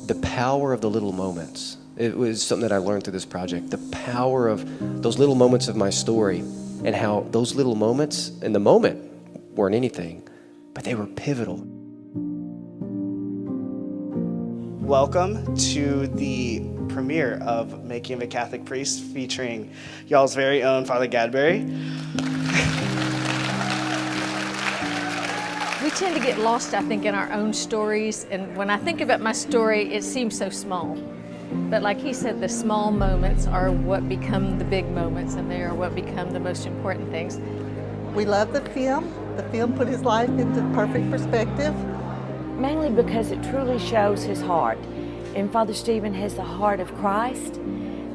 the power of the little moments. It was something that I learned through this project, the power of those little moments of my story, and how those little moments in the moment weren't anything, but they were pivotal. Welcome to the premiere of Making of a Catholic Priest, featuring y'all's very own Father Gadberry. We tend to get lost, I think, in our own stories, and when I think about my story, it seems so small. But like he said, the small moments are what become the big moments, and they are what become the most important things. We love the film. The film put his life into perfect perspective. Mainly because it truly shows his heart. And Father Stephen has the heart of Christ,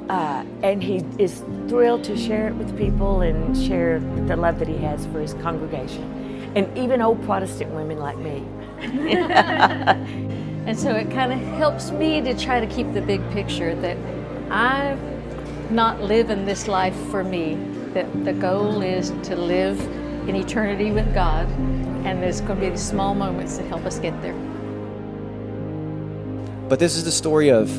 and he is thrilled to share it with people and share the love that he has for his congregation. And even old Protestant women like me. And so it kind of helps me to try to keep the big picture, that I'm not living this life for me, that the goal is to live in eternity with God, and there's going to be the small moments that help us get there. But this is the story of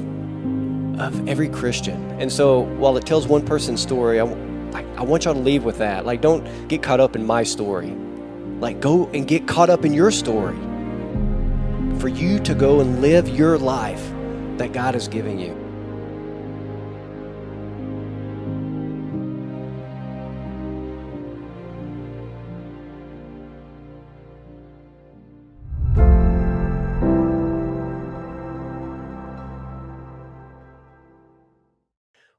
every Christian. And so while it tells one person's story, I want y'all to leave with that. Like, don't get caught up in my story. Like, go and get caught up in your story. For you to go and live your life that God is giving you.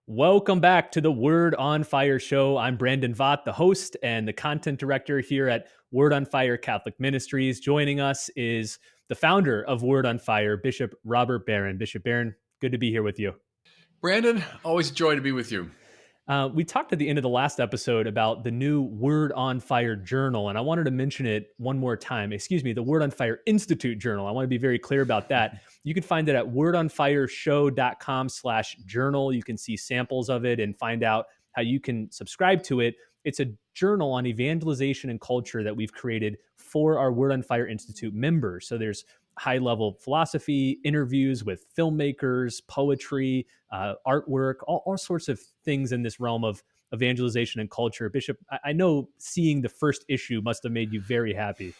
Welcome back to the Word on Fire show. I'm Brandon Vaught, the host and the content director here at Word on Fire Catholic Ministries. Joining us is the founder of Word on Fire, Bishop Robert Barron. Bishop Barron, good to be here with you. Brandon, always a joy to be with you. We talked at the end of the last episode about the new Word on Fire journal, and I wanted to mention it one more time. Excuse me, the Word on Fire Institute journal. I want to be very clear about that. You can find it at wordonfireshow.com/journal. You can see samples of it and find out how you can subscribe to it. It's a journal on evangelization and culture that we've created for our Word on Fire Institute members. So there's high-level philosophy, interviews with filmmakers, poetry, artwork, all sorts of things in this realm of evangelization and culture. Bishop, I know seeing the first issue must have made you very happy.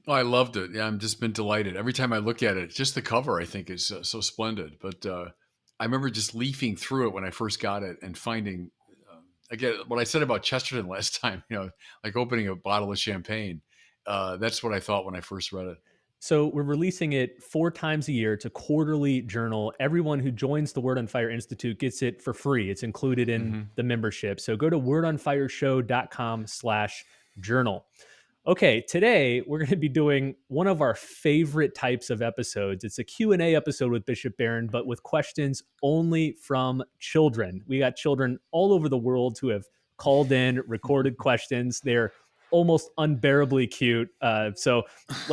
Oh, I loved it. Yeah, I've just been delighted. Every time I look at it, just the cover, I think, is so splendid. But I remember just leafing through it when I first got it and finding, again, what I said about Chesterton last time, like opening a bottle of champagne. That's what I thought when I first read it. So we're releasing it 4 times a year. It's a quarterly journal. Everyone who joins the Word on Fire Institute gets it for free. It's included in the membership. So go to wordonfireshow.com/journal. Okay, today we're going to be doing one of our favorite types of episodes. It's a Q&A episode with Bishop Barron, but with questions only from children. We got children all over the world who have called in, recorded questions. They're almost unbearably cute. So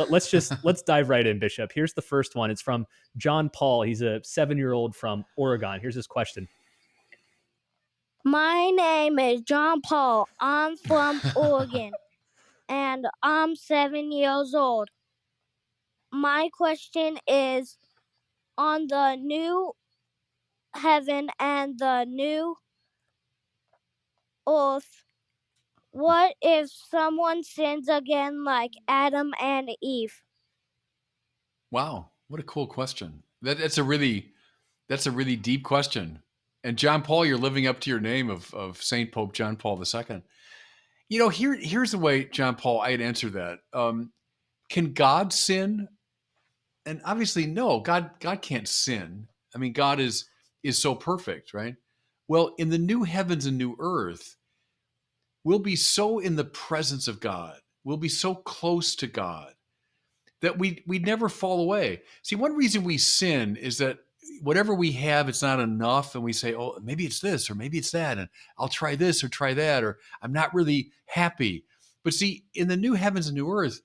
let's dive right in, Bishop. Here's the first one. It's from John Paul. He's a 7-year-old from Oregon. Here's his question. My name is John Paul. I'm from Oregon, and I'm 7 years old. My question is, on the new heaven and the new earth, what if someone sins again like Adam and Eve? Wow, what a cool question. That's a really deep question. And John Paul, you're living up to your name of Saint Pope John Paul II. Here's the way, John Paul, I'd answer that. Can God sin? And obviously, no. God can't sin. I mean, God is so perfect, right? Well, in the new heavens and new earth, we'll be so in the presence of God. We'll be so close to God that we never fall away. See, one reason we sin is that whatever we have, it's not enough. And we say, oh, maybe it's this, or maybe it's that. And I'll try this or try that, or I'm not really happy. But see, in the new heavens and new earth,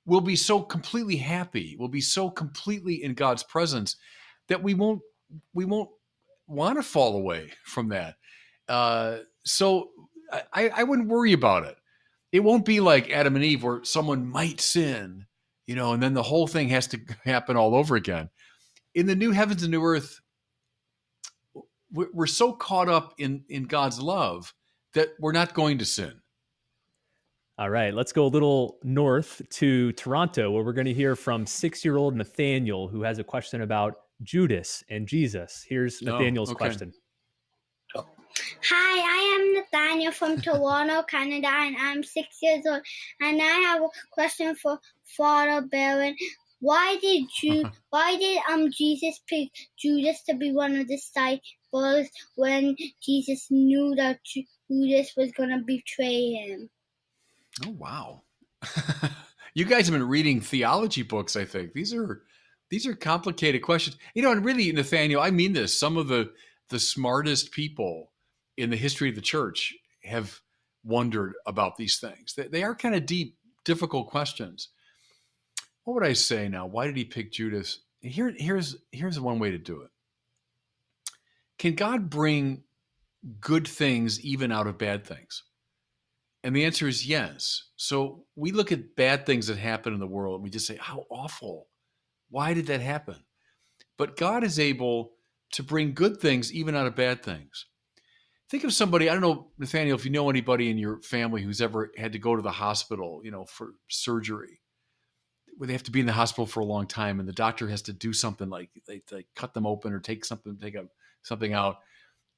we'll be so completely happy. We'll be so completely in God's presence that we won't want to fall away from that. So I wouldn't worry about it. It won't be like Adam and Eve where someone might sin, and then the whole thing has to happen all over again. in the new heavens and new earth, we're so caught up in God's love that we're not going to sin. All right, let's go a little north to Toronto, where we're going to hear from 6-year-old Nathaniel, who has a question about Judas and Jesus. Here's Nathaniel's okay. question. Hi, I am Nathaniel from Toronto, Canada, and I'm 6 years old. And I have a question for Father Baron. Why did Jesus pick Judas to be one of the disciples when Jesus knew that Judas was going to betray him? Oh, wow. You guys have been reading theology books, I think. These are complicated questions. And really, Nathaniel, I mean this. Some of the smartest people in the history of the church have wondered about these things. They are kind of deep, difficult questions. What would I say now? Why did he pick Judas? Here's one way to do it. Can God bring good things even out of bad things? And the answer is yes. So we look at bad things that happen in the world and we just say, how awful. Why did that happen? But God is able to bring good things even out of bad things. Think of somebody, I don't know, Nathaniel, if you know anybody in your family who's ever had to go to the hospital, for surgery, where they have to be in the hospital for a long time and the doctor has to do something like they cut them open or take something out.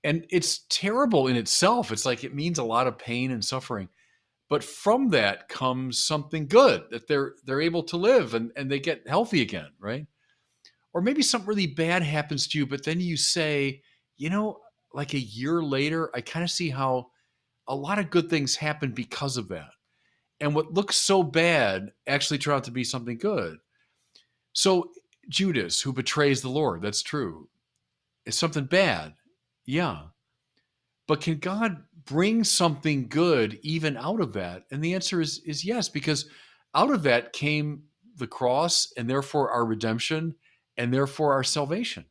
And it's terrible in itself. It's like it means a lot of pain and suffering. But from that comes something good, that they're able to live and they get healthy again, right? Or maybe something really bad happens to you, but then you say, like a year later, I kind of see how a lot of good things happen because of that. And what looks so bad actually turned out to be something good. So Judas, who betrays the Lord, that's true. It's something bad. Yeah. But can God bring something good even out of that? And the answer is yes, because out of that came the cross and therefore our redemption and therefore our salvation.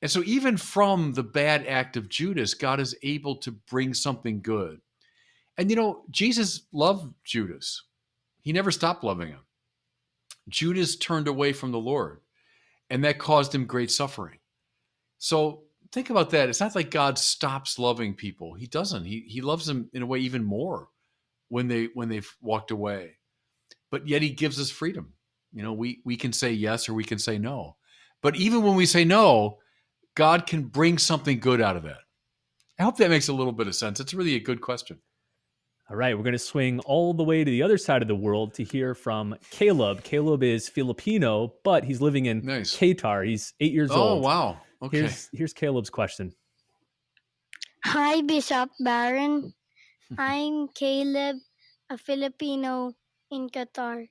And so even from the bad act of Judas, God is able to bring something good. And Jesus loved Judas. He never stopped loving him. Judas turned away from the Lord, and that caused him great suffering. So think about that. It's not like God stops loving people. He doesn't. He loves them in a way even more when they've walked away. But yet he gives us freedom. We can say yes or we can say no. But even when we say no, God can bring something good out of that. I hope that makes a little bit of sense. It's really a good question. All right, we're going to swing all the way to the other side of the world to hear from Caleb. Caleb is Filipino, but he's living in Qatar. He's 8 years old. Oh, wow. Okay. Here's Caleb's question. Hi, Bishop Baron. I'm Caleb, a Filipino in Qatar.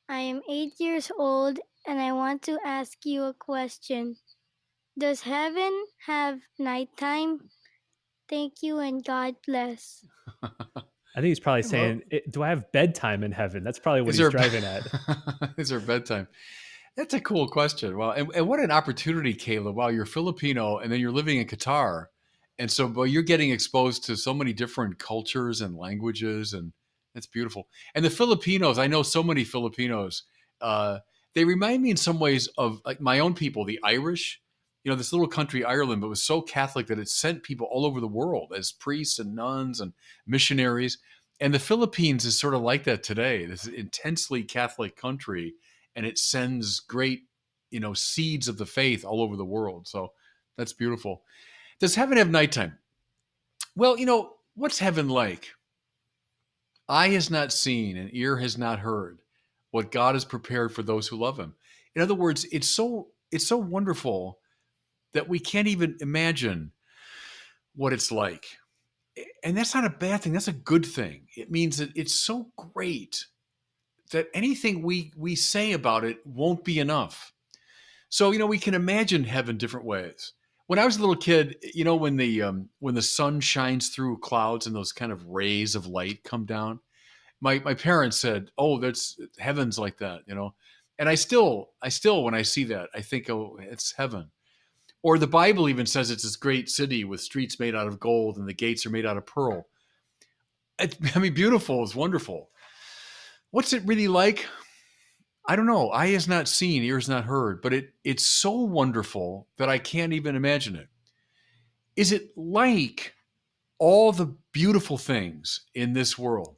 I am 8 years old and I want to ask you a question. Does heaven have nighttime? Thank you and God bless. I think he's probably saying, do I have bedtime in heaven? That's probably what he's driving at. Is there bedtime? That's a cool question. Well, and what an opportunity, Caleb. Wow, you're Filipino and then you're living in Qatar. And so you're getting exposed to so many different cultures and languages, and that's beautiful. And the Filipinos, I know so many Filipinos, they remind me in some ways of like my own people, the Irish. This little country, Ireland, but was so Catholic that it sent people all over the world as priests and nuns and missionaries. And the Philippines is sort of like that today. This intensely Catholic country, and it sends great, seeds of the faith all over the world. So that's beautiful. Does heaven have nighttime? Well, what's heaven like? Eye has not seen and ear has not heard what God has prepared for those who love him. In other words, it's so wonderful that we can't even imagine what it's like. And that's not a bad thing. That's a good thing. It means that it's so great that anything we say about it won't be enough. So, we can imagine heaven different ways. When I was a little kid, when the sun shines through clouds and those kind of rays of light come down, my parents said, "Oh, that's heaven's like that," And I still when I see that, I think, "Oh, it's heaven." Or the Bible even says it's this great city with streets made out of gold and the gates are made out of pearl. Beautiful is wonderful. What's it really like? I don't know. Eye has not seen, ear has not heard, but it's so wonderful that I can't even imagine it. Is it like all the beautiful things in this world?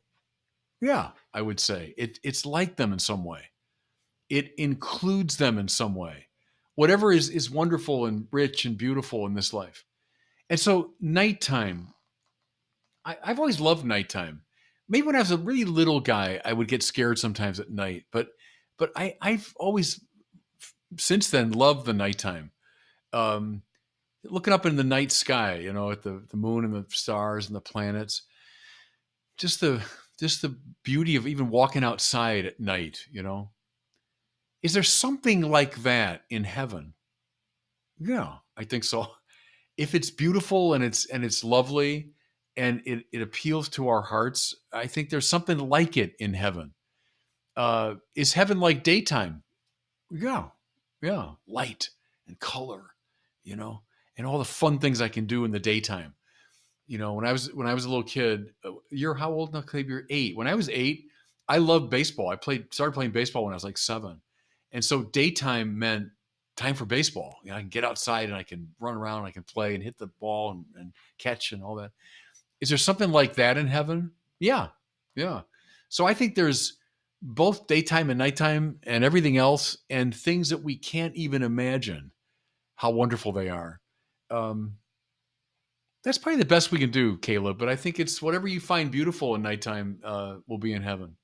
Yeah, I would say it's like them in some way. It includes them in some way. Whatever is wonderful and rich and beautiful in this life. And so nighttime, I've always loved nighttime. Maybe when I was a really little guy, I would get scared sometimes at night, but I've always since then loved the nighttime. Um, Looking up in the night sky, at the moon and the stars and the planets, just the beauty of even walking outside at night. Is there something like that in heaven? Yeah, I think so. If it's beautiful and it's lovely and it appeals to our hearts, I think there's something like it in heaven. Is heaven like daytime? Yeah, yeah, light and color, you know, and all the fun things I can do in the daytime. When I was a little kid, you're how old now, Caleb? You're 8. When I was 8, I loved baseball. Started playing baseball when I was like 7, and so daytime meant time for baseball. I can get outside and I can run around, I can play and hit the ball and catch and all that. Is there something like that in heaven? Yeah, yeah. So I think there's both daytime and nighttime and everything else, and things that we can't even imagine how wonderful they are. Um, that's probably the best we can do, Caleb. But I think it's whatever you find beautiful in nighttime will be in heaven.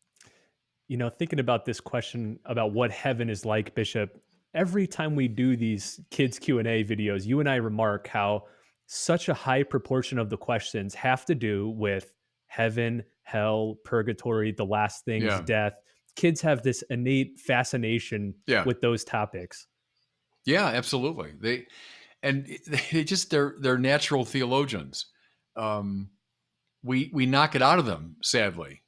Thinking about this question about what heaven is like, Bishop, every time we do these kids Q&A videos, you and I remark how such a high proportion of the questions have to do with heaven, hell, purgatory, the last things, Yeah, death. Kids have this innate fascination yeah, with those topics. yeah. Absolutely. They're natural theologians. Um, we knock it out of them, sadly,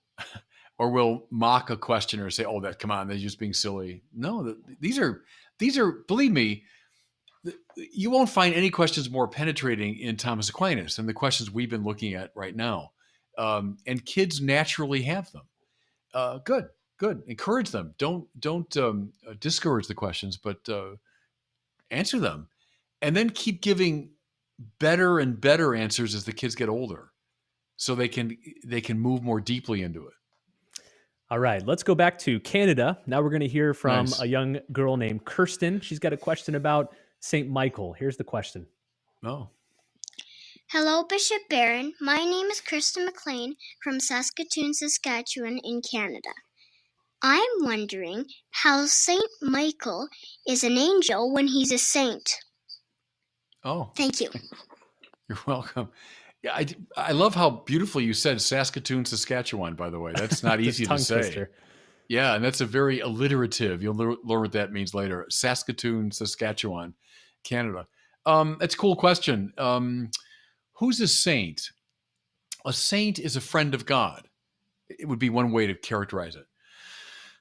or we'll mock a questioner and say, "Oh, come on, they're just being silly." No, these are. Believe me, you won't find any questions more penetrating in Thomas Aquinas than the questions we've been looking at right now. And kids naturally have them. Good, good. Encourage them. Don't discourage the questions, but answer them, and then keep giving better and better answers as the kids get older, so they can move more deeply into it. All right, let's go back to Canada. Now we're going to hear from Nice. a young girl named Kirsten. She's got a question about St. Michael. Here's the question. Oh, Hello, Bishop Barron. My name is Kristen McLean from Saskatoon, Saskatchewan in Canada. I'm wondering how St. Michael is an angel when he's a saint. oh, Thank you. you're welcome. Yeah, I love how beautifully you said Saskatoon, Saskatchewan. By the way, that's not This easy to tongue say. twister. Yeah, and that's a very alliterative. You'll learn what that means later. Saskatoon, Saskatchewan, Canada. That's a cool question. Who's a saint? A saint is a friend of God. It would be one way to characterize it.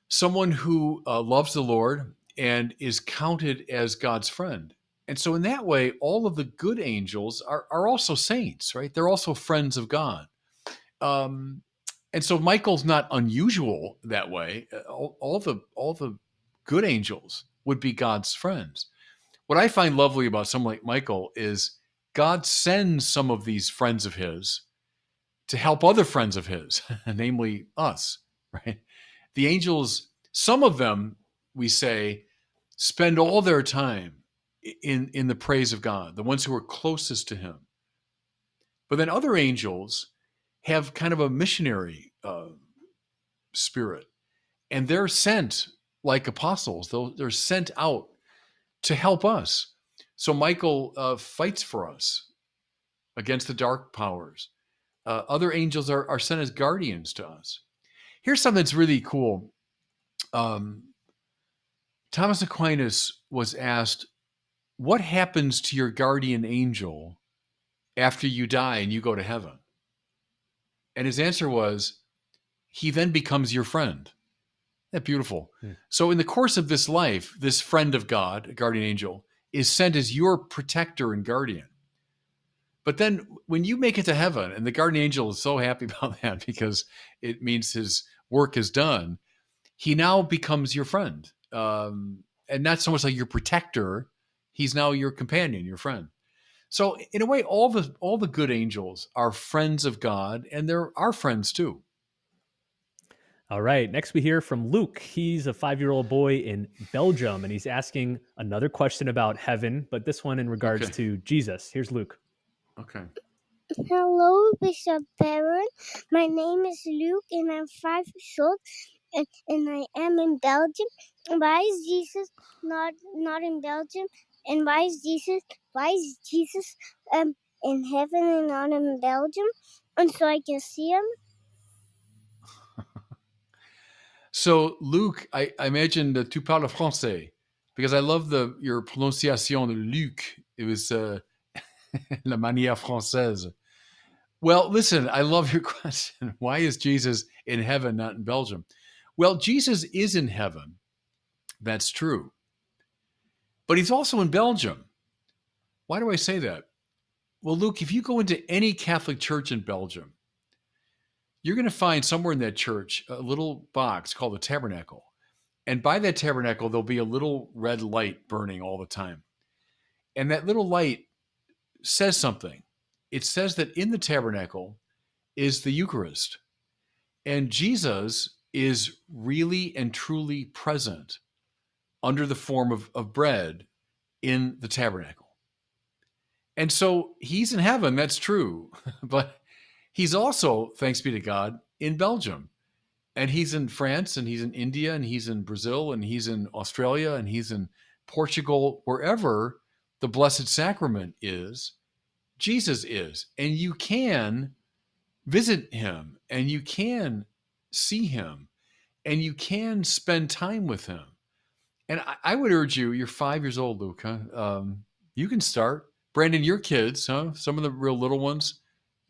Someone who loves the Lord and is counted as God's friend. And so, in that way, all of the good angels are also saints, right? They're also friends of God. Um, and so, Michael's not unusual that way. All the good angels would be God's friends. What I find lovely about someone like Michael is God sends some of these friends of his to help other friends of his, namely us, right? The angels, some of them, we say, spend all their time in the praise of God, the ones who are closest to him. But then other angels have kind of a missionary spirit, and they're sent like apostles. They're sent out to help us. So Michael fights for us against the dark powers. Other angels are sent as guardians to us. Here's something that's really cool. Thomas Aquinas was asked, "What happens to your guardian angel after you die and you go to heaven?" And his answer was, "He then becomes your friend." Isn't that beautiful? Hmm. So, in the course of this life, this friend of God, a guardian angel, is sent as your protector and guardian. But then when you make it to heaven, and the guardian angel is so happy about that because it means his work is done, he now becomes your friend. And not so much like your protector. He's now your companion, your friend. So in a way, all the good angels are friends of God, and they're our friends too. All right. Next, we hear from Luke. He's a 5-year-old boy in Belgium, and he's asking another question about heaven, but this one in regards Okay. to Jesus. Here's Luke. Okay. Hello, Bishop Barron. My name is Luke, and I'm 5 years old, and I am in Belgium. Why is Jesus not in Belgium? And why is Jesus in heaven and not in Belgium? And so I can see him. So Luke, I imagine tu parles français because I love your prononciation de Luc. It was la manière française. Well, listen, I love your question. Why is Jesus in heaven, not in Belgium? Well, Jesus is in heaven. That's true. But he's also in Belgium. Why do I say that? Well, Luke, if you go into any Catholic church in Belgium, you're going to find somewhere in that church a little box called the tabernacle. And by that tabernacle, there'll be a little red light burning all the time. And that little light says something. It says that in the tabernacle is the Eucharist. And Jesus is really and truly present under the form of bread in the tabernacle. And so he's in heaven, that's true. But he's also, thanks be to God, in Belgium. And he's in France, and he's in India, and he's in Brazil, and he's in Australia, and he's in Portugal, wherever the Blessed Sacrament is, Jesus is. And you can visit him, and you can see him, and you can spend time with him. And I would urge you, you're 5 years old, Luke, huh? You can start. Brandon, your kids, huh? Some of the real little ones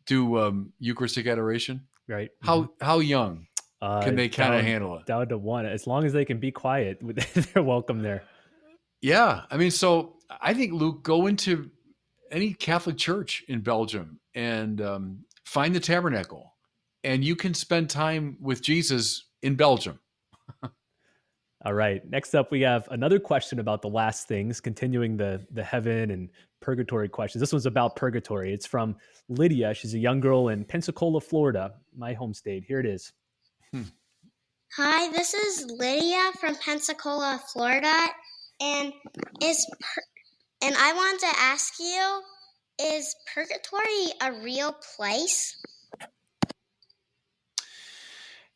do Eucharistic adoration. Right. How young can they kind of handle it? Down to one. As long as they can be quiet, they're welcome there. Yeah. I mean, so I think, Luke, go into any Catholic church in Belgium and find the tabernacle, and you can spend time with Jesus in Belgium. All right. Next up, we have another question about the last things, continuing the heaven and purgatory questions. This one's about purgatory. It's from Lydia. She's a young girl in Pensacola, Florida, my home state. Here it is. Hi, this is Lydia from Pensacola, Florida, and I want to ask you, is purgatory a real place?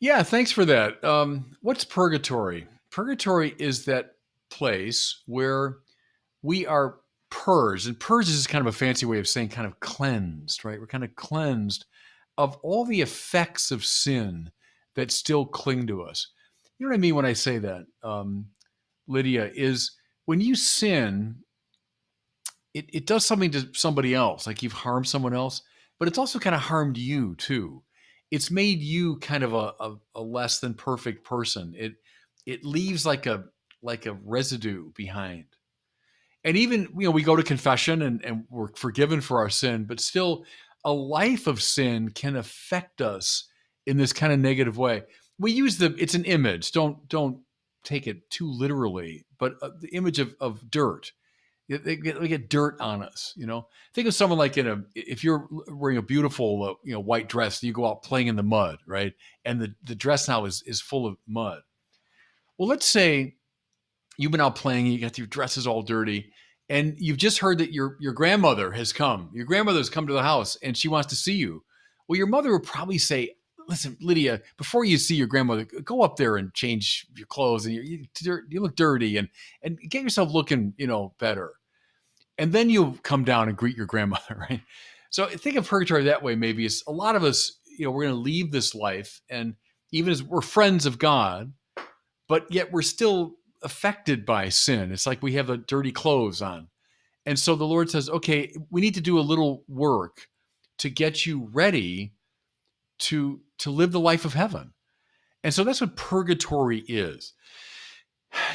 Yeah, thanks for that. What's purgatory? Purgatory is that place where we are purged, and purged is kind of a fancy way of saying kind of cleansed, right? We're kind of cleansed of all the effects of sin that still cling to us. You know what I mean when I say that, Lydia, is when you sin, it does something to somebody else, like you've harmed someone else, but it's also kind of harmed you too. It's made you kind of a less than perfect person. It leaves like a residue behind. And even, we go to confession and we're forgiven for our sin, but still a life of sin can affect us in this kind of negative way. We use it's an image. Don't take it too literally, but the image of dirt. We get dirt on us, Think of someone like if you're wearing a beautiful, white dress, and you go out playing in the mud, right? And the dress now is full of mud. Well, let's say you've been out playing, you got your dresses all dirty, and you've just heard that your grandmother has come. Your grandmother's come to the house, and she wants to see you. Well, your mother would probably say, "Listen, Lydia, before you see your grandmother, go up there and change your clothes, and you look dirty, and get yourself looking, better." And then you'll come down and greet your grandmother, right? So think of purgatory that way. Maybe it's a lot of us, we're going to leave this life, and even as we're friends of God, but yet we're still affected by sin. It's like we have the dirty clothes on. And so the Lord says, okay, we need to do a little work to get you ready to live the life of heaven. And so that's what purgatory is.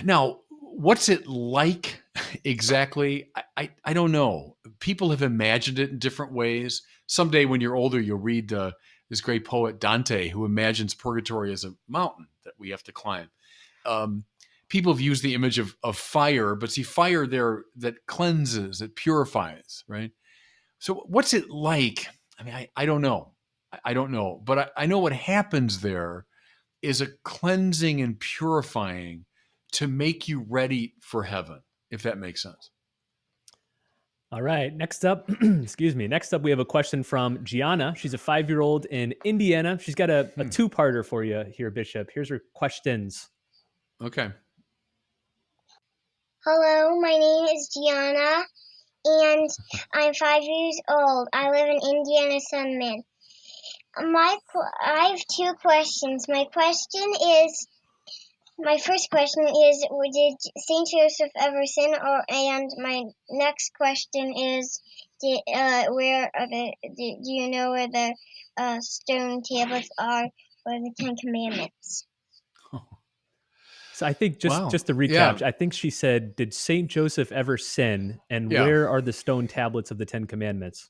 Now, what's it like exactly? I don't know. People have imagined it in different ways. Someday when you're older, you'll read this great poet Dante, who imagines purgatory as a mountain that we have to climb. people have used the image of fire, but see, fire there that cleanses, that purifies, right? So what's it like? I mean, I don't know. I don't know, but I know what happens there is a cleansing and purifying to make you ready for heaven, if that makes sense. All right. Next up, excuse me. Next up, we have a question from Gianna. She's a 5-year-old in Indiana. She's got a two-parter for you here, Bishop. Here's her questions. Okay. Hello, my name is Gianna, and I'm 5 years old. I live in Indiana Sunman. I have two questions. My first question is, did Saint Joseph ever sin? And my next question is, do you know where the stone tablets are for the Ten Commandments? So I think Wow. just to recap, Yeah. I think she said, did Saint Joseph ever sin? And Yeah. where are the stone tablets of the 10 Commandments?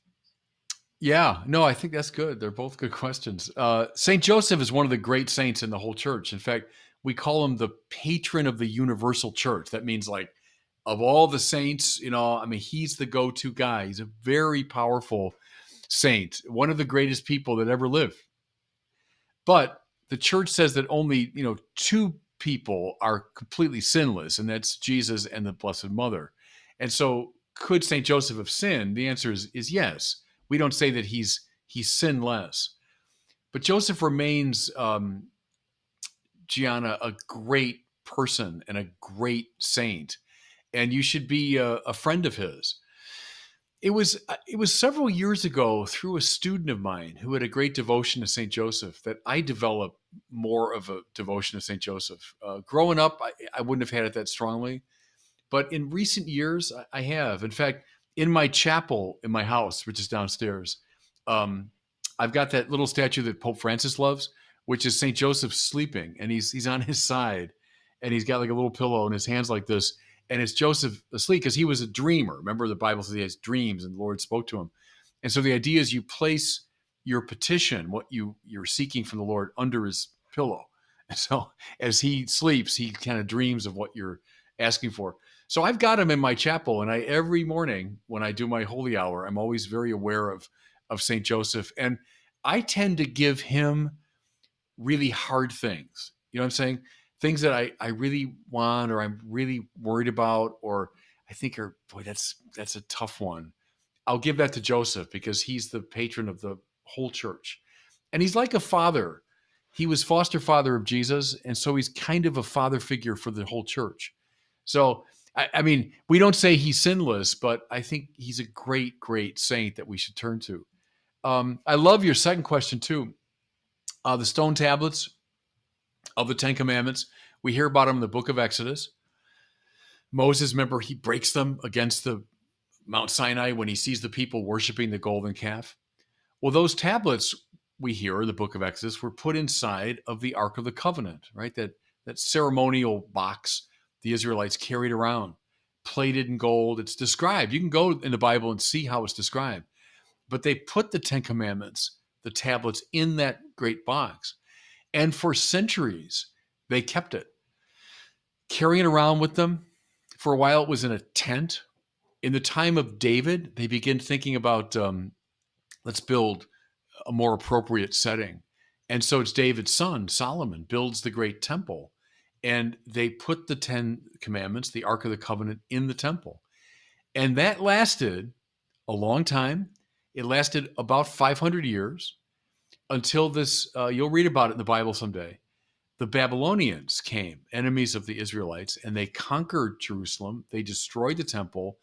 Yeah, no, I think that's good. They're both good questions. Saint Joseph is one of the great saints in the whole church. In fact, we call him the patron of the universal church. That means, like, of all the saints, I mean, he's the go-to guy. He's a very powerful saint, one of the greatest people that ever lived. But the church says that only, two people are completely sinless, and that's Jesus and the Blessed Mother. And so, could Saint Joseph have sinned? The answer is yes. We don't say that he's sinless, but Joseph remains, Gianna, a great person and a great saint, and you should be a friend of his. It was several years ago through a student of mine who had a great devotion to Saint Joseph that I developed more of a devotion to Saint Joseph. Growing up, I wouldn't have had it that strongly, but in recent years, I have. In fact, in my chapel in my house, which is downstairs, I've got that little statue that Pope Francis loves, which is Saint Joseph sleeping, and he's on his side, and he's got like a little pillow in his hands like this, and it's Joseph asleep because he was a dreamer. Remember, the Bible says he has dreams, and the Lord spoke to him. And so the idea is you place your petition, what you're seeking from the Lord, under his pillow. And so as he sleeps, he kind of dreams of what you're asking for. So I've got him in my chapel, and every morning when I do my holy hour, I'm always very aware of Saint Joseph, and I tend to give him really hard things. You know what I'm saying? Things that I really want, or I'm really worried about, or I think are, boy, that's a tough one. I'll give that to Joseph because he's the patron of the whole church, and he's like a father. He was foster father of Jesus, and so he's kind of a father figure for the whole church. So, I mean, we don't say he's sinless, but I think he's a great, great saint that we should turn to. I love your second question too. The stone tablets of the Ten Commandments. We hear about them in the book of Exodus. Moses, remember, he breaks them against the Mount Sinai when he sees the people worshiping the golden calf. Well, those tablets we hear in the book of Exodus were put inside of the Ark of the Covenant, right? That ceremonial box the Israelites carried around, plated in gold. It's described. You can go in the Bible and see how it's described. But they put the Ten Commandments, the tablets, in that great box. And for centuries, they kept it, carrying it around with them. For a while, it was in a tent. In the time of David, they begin thinking about, let's build a more appropriate setting. And so it's David's son, Solomon, builds the great temple. And they put the 10 Commandments, the Ark of the Covenant, in the temple. And that lasted a long time. It lasted about 500 years until this, you'll read about it in the Bible someday. The Babylonians came, enemies of the Israelites, and they conquered Jerusalem. They destroyed the temple.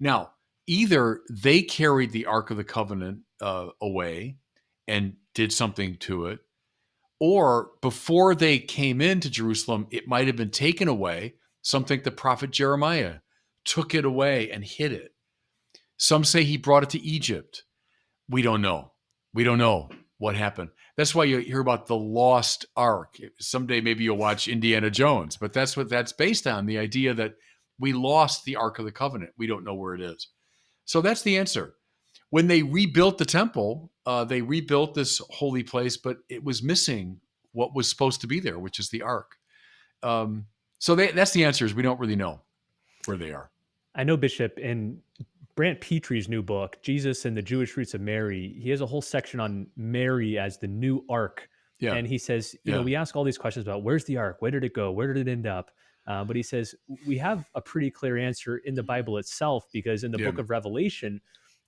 Now, either they carried the Ark of the Covenant away and did something to it, or before they came into Jerusalem, it might have been taken away. Some think the prophet Jeremiah took it away and hid it. Some say he brought it to Egypt. We don't know. We don't know what happened. That's why you hear about the lost ark. Someday maybe you'll watch Indiana Jones, but that's what that's based on, the idea that we lost the Ark of the Covenant. We don't know where it is. So that's the answer. When they rebuilt the temple, they rebuilt this holy place, but it was missing what was supposed to be there, which is the ark. So that's the answer is we don't really know where they are. I know, Bishop, in Brant Petree's new book, Jesus and the Jewish Roots of Mary, he has a whole section on Mary as the new ark. Yeah. And he says, Yeah. we ask all these questions about where's the ark? Where did it go? Where did it end up? But he says, we have a pretty clear answer in the Bible itself, because in the book of Revelation,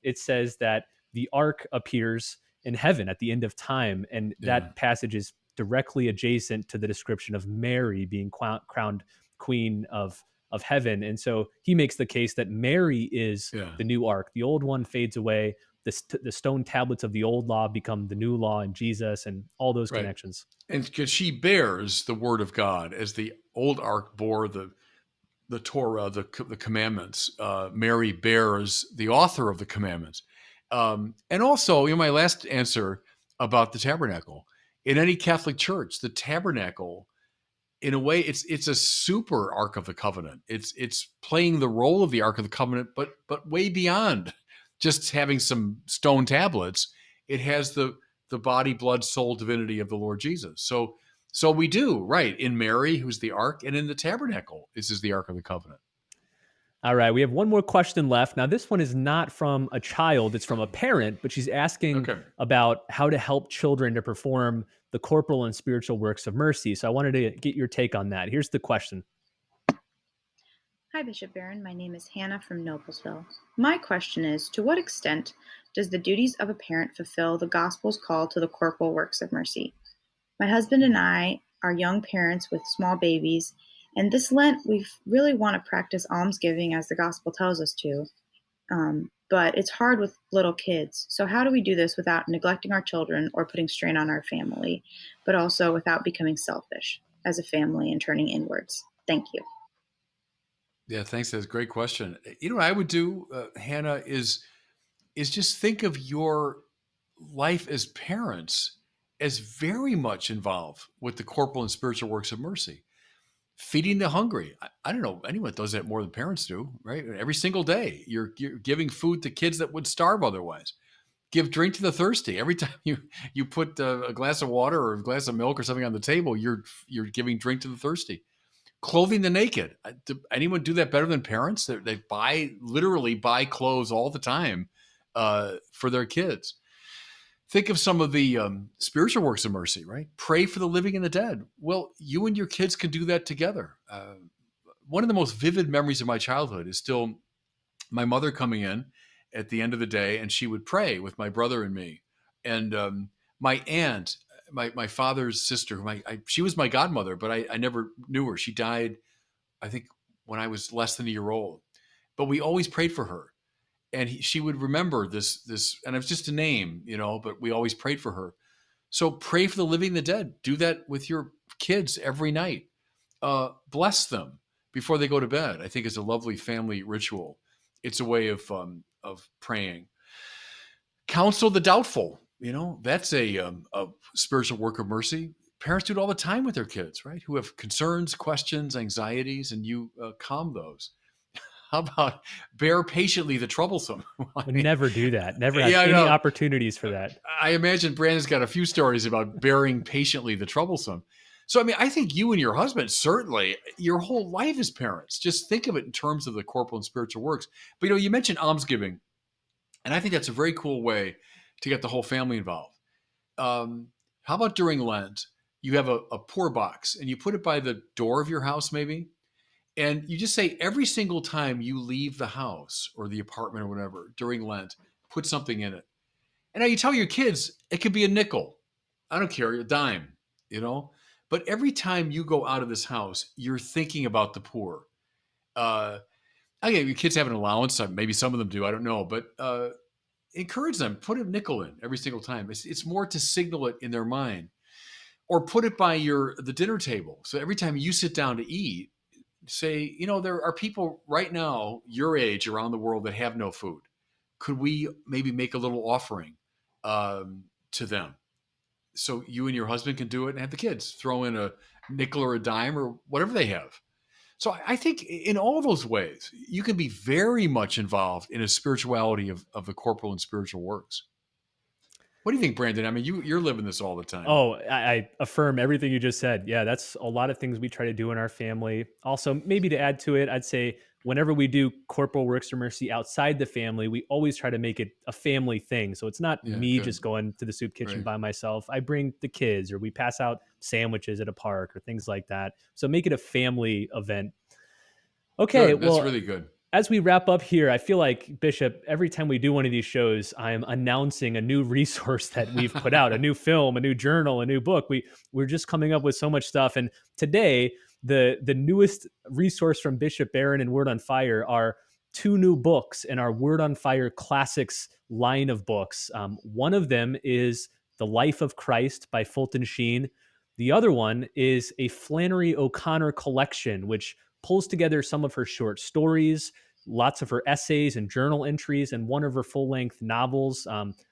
it says that the ark appears in heaven at the end of time. And that passage is directly adjacent to the description of Mary being crowned queen of heaven. And so he makes the case that Mary is the new ark. The old one fades away. The stone tablets of the old law become the new law in Jesus, and all those connections. And because she bears the word of God, as the old ark bore the Torah, the commandments, Mary bears the author of the commandments. And also, my last answer about the tabernacle. In any Catholic church, the tabernacle, in a way, it's a super Ark of the Covenant. It's playing the role of the Ark of the Covenant, but way beyond just having some stone tablets. It has the body, blood, soul, divinity of the Lord Jesus. So we do, right, in Mary, who's the Ark, and in the tabernacle, this is the Ark of the Covenant. All right, we have one more question left. Now, this one is not from a child, it's from a parent, but she's asking about how to help children to perform the corporal and spiritual works of mercy. So I wanted to get your take on that. Here's the question. Hi, Bishop Barron. My name is Hannah from Noblesville. My question is, to what extent does the duties of a parent fulfill the gospel's call to the corporal works of mercy? My husband and I are young parents with small babies, and this Lent, we really want to practice almsgiving as the gospel tells us to, but it's hard with little kids. So how do we do this without neglecting our children or putting strain on our family, but also without becoming selfish as a family and turning inwards? Thank you. Yeah, thanks. That's a great question. What I would do, Hannah, is just think of your life as parents as very much involved with the corporal and spiritual works of mercy. Feeding the hungry. I don't know anyone does that more than parents do, right? Every single day, you're giving food to kids that would starve otherwise. Give drink to the thirsty. Every time you put a glass of water or a glass of milk or something on the table, you're giving drink to the thirsty. Clothing the naked. Anyone do that better than parents? They literally buy clothes all the time for their kids. Think of some of the spiritual works of mercy, right? Pray for the living and the dead. Well, you and your kids can do that together. One of the most vivid memories of my childhood is still my mother coming in at the end of the day, and she would pray with my brother and me. And my aunt, my father's sister, she was my godmother, but I never knew her. She died, I think, when I was less than a year old. But we always prayed for her. And she would remember this, and it's just a name, but we always prayed for her. So pray for the living and the dead. Do that with your kids every night. Bless them before they go to bed. I think is a lovely family ritual. It's a way of praying. Counsel the doubtful. That's a spiritual work of mercy. Parents do it all the time with their kids, right? Who have concerns, questions, anxieties, and you calm those. How about bear patiently the troublesome? Never do that. Never have any opportunities for that. I imagine Brandon's got a few stories about bearing patiently the troublesome. So, I think you and your husband, certainly your whole life as parents, just think of it in terms of the corporal and spiritual works. But, you mentioned almsgiving, and I think that's a very cool way to get the whole family involved. How about during Lent, you have a poor box and you put it by the door of your house maybe, and you just say every single time you leave the house or the apartment or whatever during Lent, put something in it. And now you tell your kids, it could be a nickel. I don't care, a dime, But every time you go out of this house, you're thinking about the poor. Again, your kids have an allowance. Maybe some of them do. I don't know. But encourage them. Put a nickel in every single time. It's more to signal it in their mind. Or put it by the dinner table. So every time you sit down to eat, say, there are people right now your age around the world that have no food. Could we maybe make a little offering to them? So you and your husband can do it and have the kids throw in a nickel or a dime or whatever they have. So I think in all those ways, you can be very much involved in a spirituality of the corporal and spiritual works. What do you think, Brandon? I mean, you're living this all the time. Oh, I affirm everything you just said. Yeah, that's a lot of things we try to do in our family. Also, maybe to add to it, I'd say whenever we do corporal works of mercy outside the family, we always try to make it a family thing. So it's not Yeah, me good. just going to the soup kitchen Right. by myself. I bring the kids, or we pass out sandwiches at a park or things like that. So make it a family event. Okay, Good. That's well, really good. as we wrap up here, I feel like, Bishop, every time we do one of these shows, I'm announcing a new resource that we've put out, a new film, a new journal, a new book. We're just coming up with so much stuff. And today, the newest resource from Bishop Barron and Word on Fire are 2 new books in our Word on Fire Classics line of books. One of them is The Life of Christ by Fulton Sheen. The other one is a Flannery O'Connor collection, which pulls together some of her short stories, lots of her essays and journal entries, and one of her full-length novels.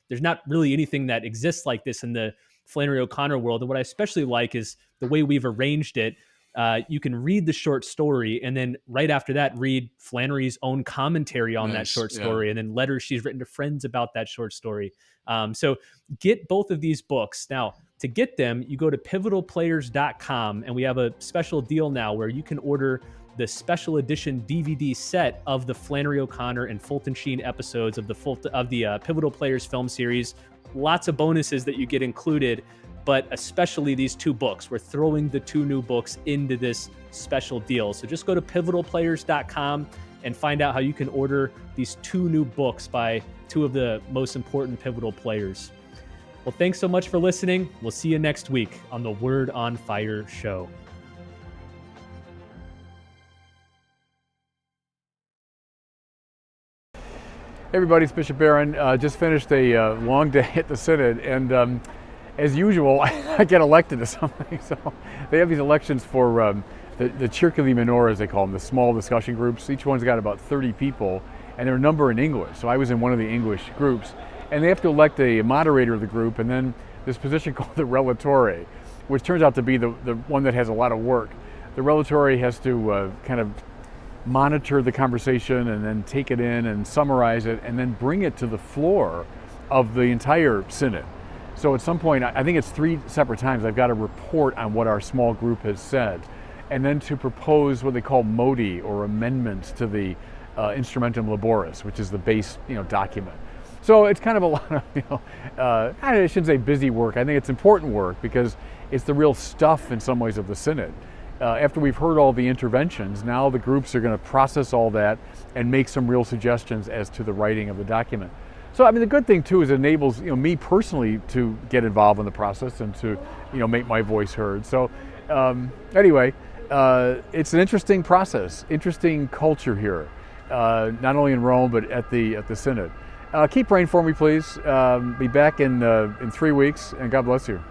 There's not really anything that exists like this in the Flannery O'Connor world. And what I especially like is the way we've arranged it. You can read the short story, and then right after that, read Flannery's own commentary on that Nice, short yeah. story, and then letters she's written to friends about that short story. So get both of these books. Now, to get them, you go to pivotalplayers.com, and we have a special deal now where you can order the special edition DVD set of the Flannery O'Connor and Fulton Sheen episodes of the Pivotal Players film series. Lots of bonuses that you get included, but especially these 2 books. We're throwing the 2 new books into this special deal. So just go to pivotalplayers.com and find out how you can order these 2 new books by 2 of the most important Pivotal players. Well, thanks so much for listening. We'll see you next week on the Word on Fire show. Hey everybody, it's Bishop Barron. Just finished a long day at the Synod, and as usual, I get elected to something. So they have these elections for the Circuli Minor, as they call them, the small discussion groups. Each one's got about 30 people, and they're numbered in English. So I was in one of the English groups, and they have to elect a moderator of the group, and then this position called the Relatore, which turns out to be the one that has a lot of work. The Relatore has to kind of monitor the conversation and then take it in and summarize it and then bring it to the floor of the entire synod. So at some point, I think it's 3 separate times, I've got to report on what our small group has said, and then to propose what they call modi, or amendments to the Instrumentum Laboris, which is the base document. So it's kind of a lot of I shouldn't say busy work. I think it's important work because it's the real stuff in some ways of the synod. After we've heard all the interventions, now the groups are going to process all that and make some real suggestions as to the writing of the document. So I mean, the good thing too is it enables me personally to get involved in the process and to make my voice heard. So anyway, it's an interesting process, interesting culture here, not only in Rome but at the Synod. Keep praying for me, please. Be back in 3 weeks, and God bless you.